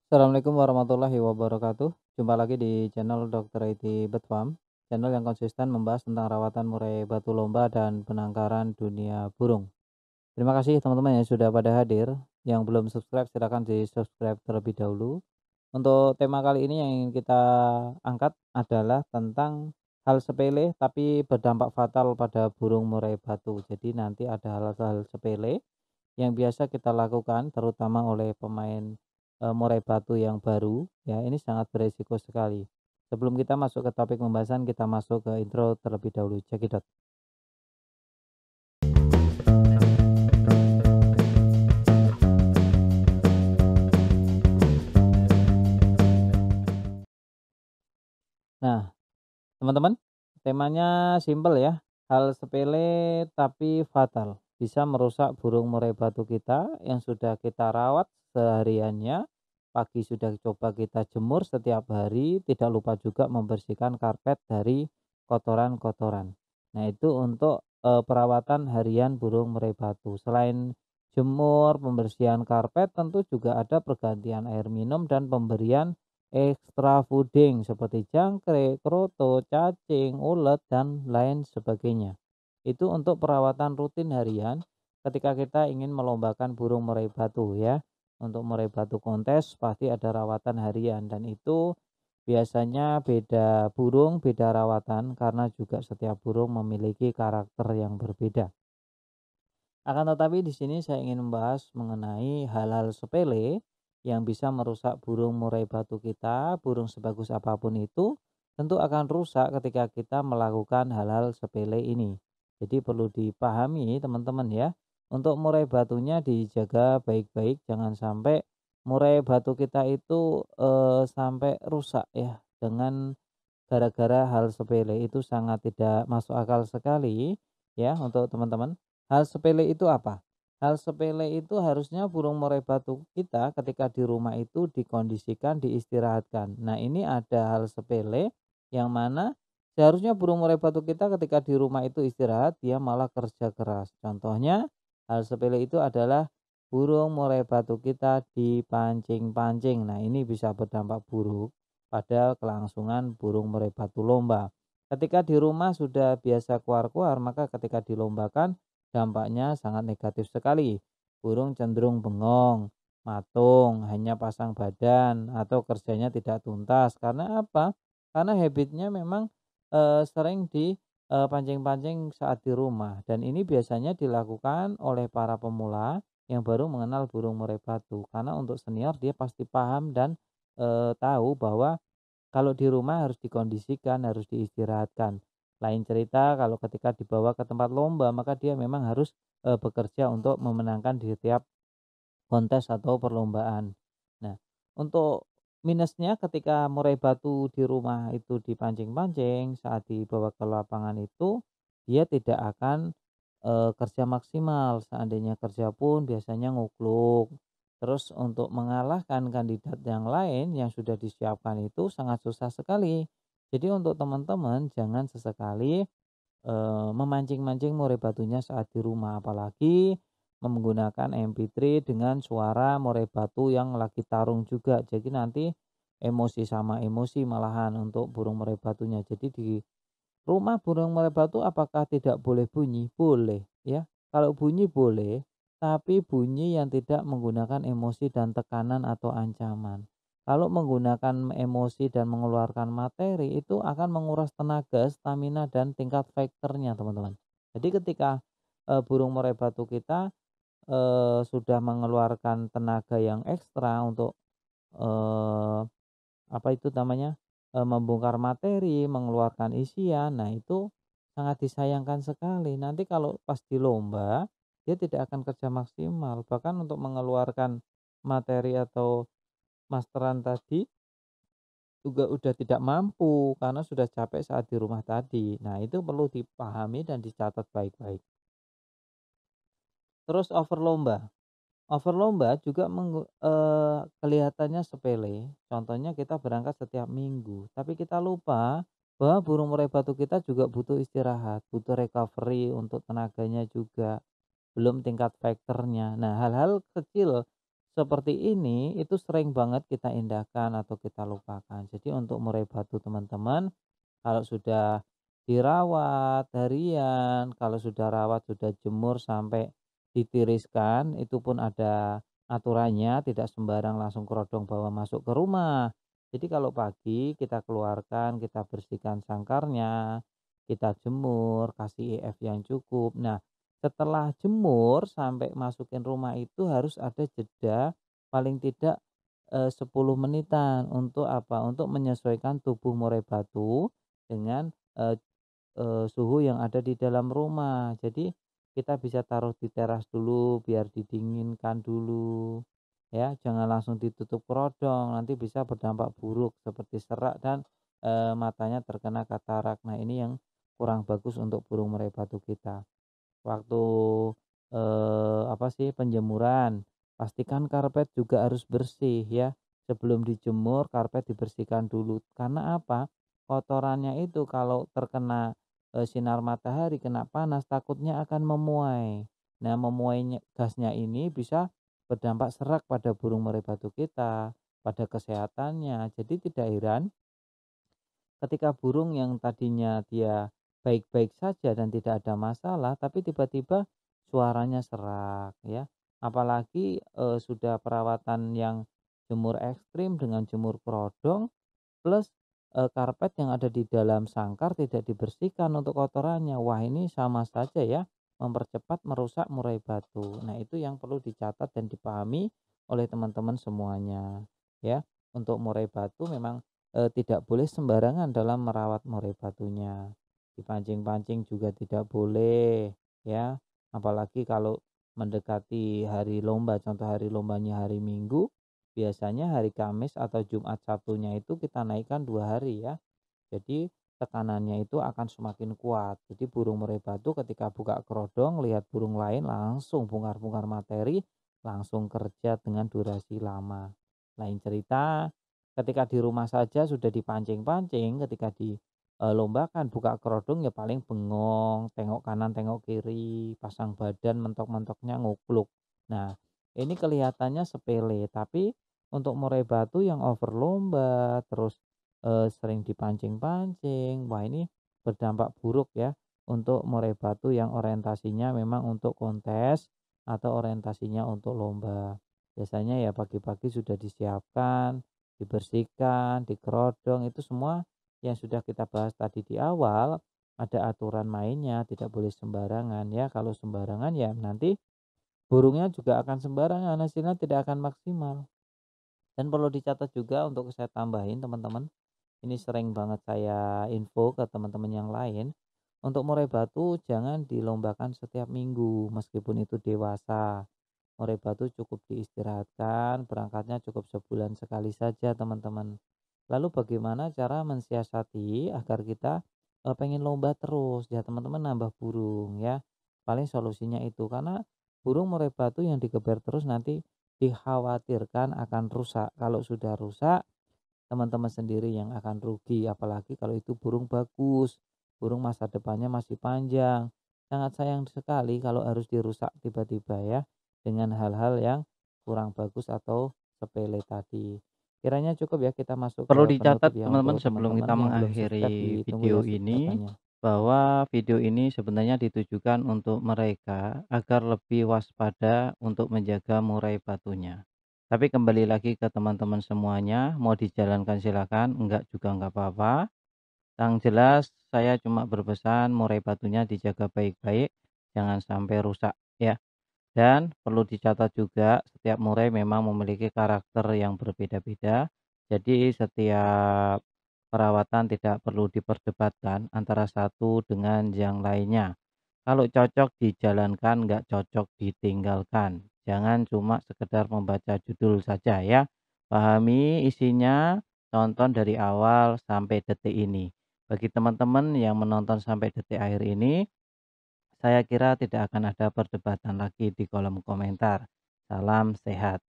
Assalamualaikum warahmatullahi wabarakatuh. Jumpa lagi di channel Dr. IT Betfam, channel yang konsisten membahas tentang rawatan murai batu lomba dan penangkaran dunia burung. Terima kasih teman-teman yang sudah pada hadir. Yang belum subscribe silahkan di subscribe terlebih dahulu. Untuk tema kali ini yang ingin kita angkat adalah tentang hal sepele tapi berdampak fatal pada burung murai batu. Jadi nanti ada hal-hal sepele yang biasa kita lakukan terutama oleh pemain, murai batu yang baru ya, ini sangat beresiko sekali. Sebelum kita masuk ke topik pembahasan, kita masuk ke intro terlebih dahulu, cekidot. Nah, teman-teman, temanya simpel ya, hal sepele tapi fatal, bisa merusak burung murai batu kita yang sudah kita rawat sehariannya. Pagi sudah coba kita jemur setiap hari, tidak lupa juga membersihkan karpet dari kotoran-kotoran. Nah, itu untuk perawatan harian burung murai batu. Selain jemur, pembersihan karpet, tentu juga ada pergantian air minum dan pemberian extra fooding seperti jangkrik, kroto, cacing, ulet, dan lain sebagainya. Itu untuk perawatan rutin harian ketika kita ingin melombakan burung murai batu ya. Untuk murai batu kontes pasti ada rawatan harian dan itu biasanya beda burung, beda rawatan karena juga setiap burung memiliki karakter yang berbeda. Akan tetapi di sini saya ingin membahas mengenai hal-hal sepele yang bisa merusak burung murai batu kita, burung sebagus apapun itu tentu akan rusak ketika kita melakukan hal-hal sepele ini. Jadi perlu dipahami teman-teman ya, untuk murai batunya dijaga baik-baik, jangan sampai murai batu kita itu sampai rusak ya dengan gara-gara hal sepele. Itu sangat tidak masuk akal sekali ya untuk teman-teman. Hal sepele itu apa? Hal sepele itu harusnya burung murai batu kita ketika di rumah itu dikondisikan, diistirahatkan. Nah, ini ada hal sepele yang mana seharusnya burung murai batu kita ketika di rumah itu istirahat, dia malah kerja keras. Contohnya, hal sepele itu adalah burung murai batu kita dipancing-pancing. Nah, ini bisa berdampak buruk pada kelangsungan burung murai batu lomba. Ketika di rumah sudah biasa keluar-keluar, maka ketika dilombakan dampaknya sangat negatif sekali. Burung cenderung bengong, matung, hanya pasang badan, atau kerjanya tidak tuntas. Karena apa? Karena habitnya memang sering dipancing-pancing saat di rumah. Dan ini biasanya dilakukan oleh para pemula yang baru mengenal burung murai batu. Karena untuk senior dia pasti paham dan tahu bahwa kalau di rumah harus dikondisikan, harus diistirahatkan. Lain cerita kalau ketika dibawa ke tempat lomba, maka dia memang harus, bekerja untuk memenangkan di setiap kontes atau perlombaan. Nah, untuk minusnya ketika murai batu di rumah itu dipancing-pancing, saat dibawa ke lapangan itu, dia tidak akan, kerja maksimal. Seandainya kerja pun biasanya ngukluk. Terus untuk mengalahkan kandidat yang lain yang sudah disiapkan itu sangat susah sekali. Jadi untuk teman-teman jangan sesekali memancing-mancing murai batunya saat di rumah, apalagi menggunakan MP3 dengan suara murai batu yang lagi tarung juga. Jadi nanti emosi sama emosi malahan untuk burung murai batunya. Jadi di rumah burung murai batu apakah tidak boleh bunyi? Boleh ya. Kalau bunyi boleh, tapi bunyi yang tidak menggunakan emosi dan tekanan atau ancaman. Kalau menggunakan emosi dan mengeluarkan materi itu akan menguras tenaga, stamina dan tingkat fighternya teman-teman. Jadi ketika burung murai batu kita sudah mengeluarkan tenaga yang ekstra untuk eh, apa itu namanya, membongkar materi, mengeluarkan isian. Nah, itu sangat disayangkan sekali. Nanti kalau pas di lomba, dia tidak akan kerja maksimal. Bahkan untuk mengeluarkan materi atau masteran tadi juga udah tidak mampu karena sudah capek saat di rumah tadi. Nah, itu perlu dipahami dan dicatat baik-baik. Terus over lomba. Over lomba juga kelihatannya sepele, contohnya kita berangkat setiap minggu, tapi kita lupa bahwa burung murai batu kita juga butuh istirahat, butuh recovery untuk tenaganya juga, belum tingkat faktornya. Nah, hal-hal kecil seperti ini itu sering banget kita indahkan atau kita lupakan. Jadi untuk murai batu teman-teman, kalau sudah dirawat harian, kalau sudah rawat, sudah jemur sampai ditiriskan, itu pun ada aturannya, tidak sembarang langsung kerodong bawa masuk ke rumah. Jadi kalau pagi kita keluarkan, kita bersihkan sangkarnya, kita jemur, kasih EF yang cukup. Nah, setelah jemur sampai masukin rumah itu harus ada jeda paling tidak 10 menitan untuk apa? Untuk menyesuaikan tubuh murai batu dengan, suhu yang ada di dalam rumah. Jadi kita bisa taruh di teras dulu biar didinginkan dulu, ya, jangan langsung ditutup kerodong, nanti bisa berdampak buruk seperti serak dan, matanya terkena katarak. Nah, ini yang kurang bagus untuk burung murai batu kita. Waktu, apa sih, penjemuran, pastikan karpet juga harus bersih ya. Sebelum dijemur, karpet dibersihkan dulu. Karena apa? Kotorannya itu kalau terkena, sinar matahari, kena panas, takutnya akan memuai. Nah, memuainya gasnya ini bisa berdampak serak pada burung murai batu kita, pada kesehatannya. Jadi tidak heran ketika burung yang tadinya dia baik-baik saja dan tidak ada masalah, tapi tiba-tiba suaranya serak ya. Apalagi sudah perawatan yang jemur ekstrim dengan jemur kerodong plus karpet yang ada di dalam sangkar tidak dibersihkan untuk kotorannya. Wah, ini sama saja ya mempercepat merusak murai batu. Nah, itu yang perlu dicatat dan dipahami oleh teman-teman semuanya ya. Untuk murai batu memang tidak boleh sembarangan dalam merawat murai batunya. Dipancing-pancing juga tidak boleh ya. Apalagi kalau mendekati hari lomba, contoh hari lombanya hari Minggu, biasanya hari Kamis atau Jumat Sabtunya itu kita naikkan 2 hari ya. Jadi tekanannya itu akan semakin kuat. Jadi burung murai batu ketika buka kerodong lihat burung lain langsung bongkar-bongkar materi, langsung kerja dengan durasi lama. Lain cerita ketika di rumah saja sudah dipancing-pancing, ketika dilombakan buka kerodong ya paling bengong, tengok kanan, tengok kiri, pasang badan, mentok-mentoknya ngupluk. Nah, ini kelihatannya sepele, tapi untuk murai batu yang over lomba, terus, sering dipancing-pancing, wah ini berdampak buruk ya untuk murai batu yang orientasinya memang untuk kontes atau orientasinya untuk lomba. Biasanya ya pagi-pagi sudah disiapkan, dibersihkan, dikerodong, itu semua yang sudah kita bahas tadi di awal, ada aturan mainnya, tidak boleh sembarangan ya, kalau sembarangan ya nanti burungnya juga akan sembarangan, hasilnya tidak akan maksimal. Dan perlu dicatat juga untuk saya tambahin teman-teman, ini sering banget saya info ke teman-teman yang lain, untuk murai batu jangan dilombakan setiap minggu meskipun itu dewasa. Murai batu cukup diistirahatkan, berangkatnya cukup sebulan sekali saja teman-teman. Lalu bagaimana cara mensiasati agar kita pengen lomba terus ya teman-teman nambah burung ya. Paling solusinya itu karena burung murai batu yang digeber terus nanti dikhawatirkan akan rusak. Kalau sudah rusak teman-teman sendiri yang akan rugi apalagi kalau itu burung bagus, burung masa depannya masih panjang. Sangat sayang sekali kalau harus dirusak tiba-tiba ya dengan hal-hal yang kurang bagus atau sepele tadi. Kiranya cukup ya kita masuk ke Perlu penutup dicatat ya teman-teman untuk sebelum teman-teman kita yang belum subscribe mengakhiri ditunggu ya video ini, subscribe-nya. bahwa video ini sebenarnya ditujukan untuk mereka agar lebih waspada untuk menjaga murai batunya. Tapi kembali lagi ke teman-teman semuanya, mau dijalankan silakan, enggak juga enggak apa-apa. Yang jelas saya cuma berpesan murai batunya dijaga baik-baik, jangan sampai rusak ya. Dan perlu dicatat juga setiap murai memang memiliki karakter yang berbeda-beda. Jadi setiap perawatan tidak perlu diperdebatkan antara satu dengan yang lainnya. Kalau cocok dijalankan, nggak cocok ditinggalkan. Jangan cuma sekedar membaca judul saja ya. Pahami isinya, tonton dari awal sampai detik ini. Bagi teman-teman yang menonton sampai detik akhir ini, saya kira tidak akan ada perdebatan lagi di kolom komentar. Salam sehat.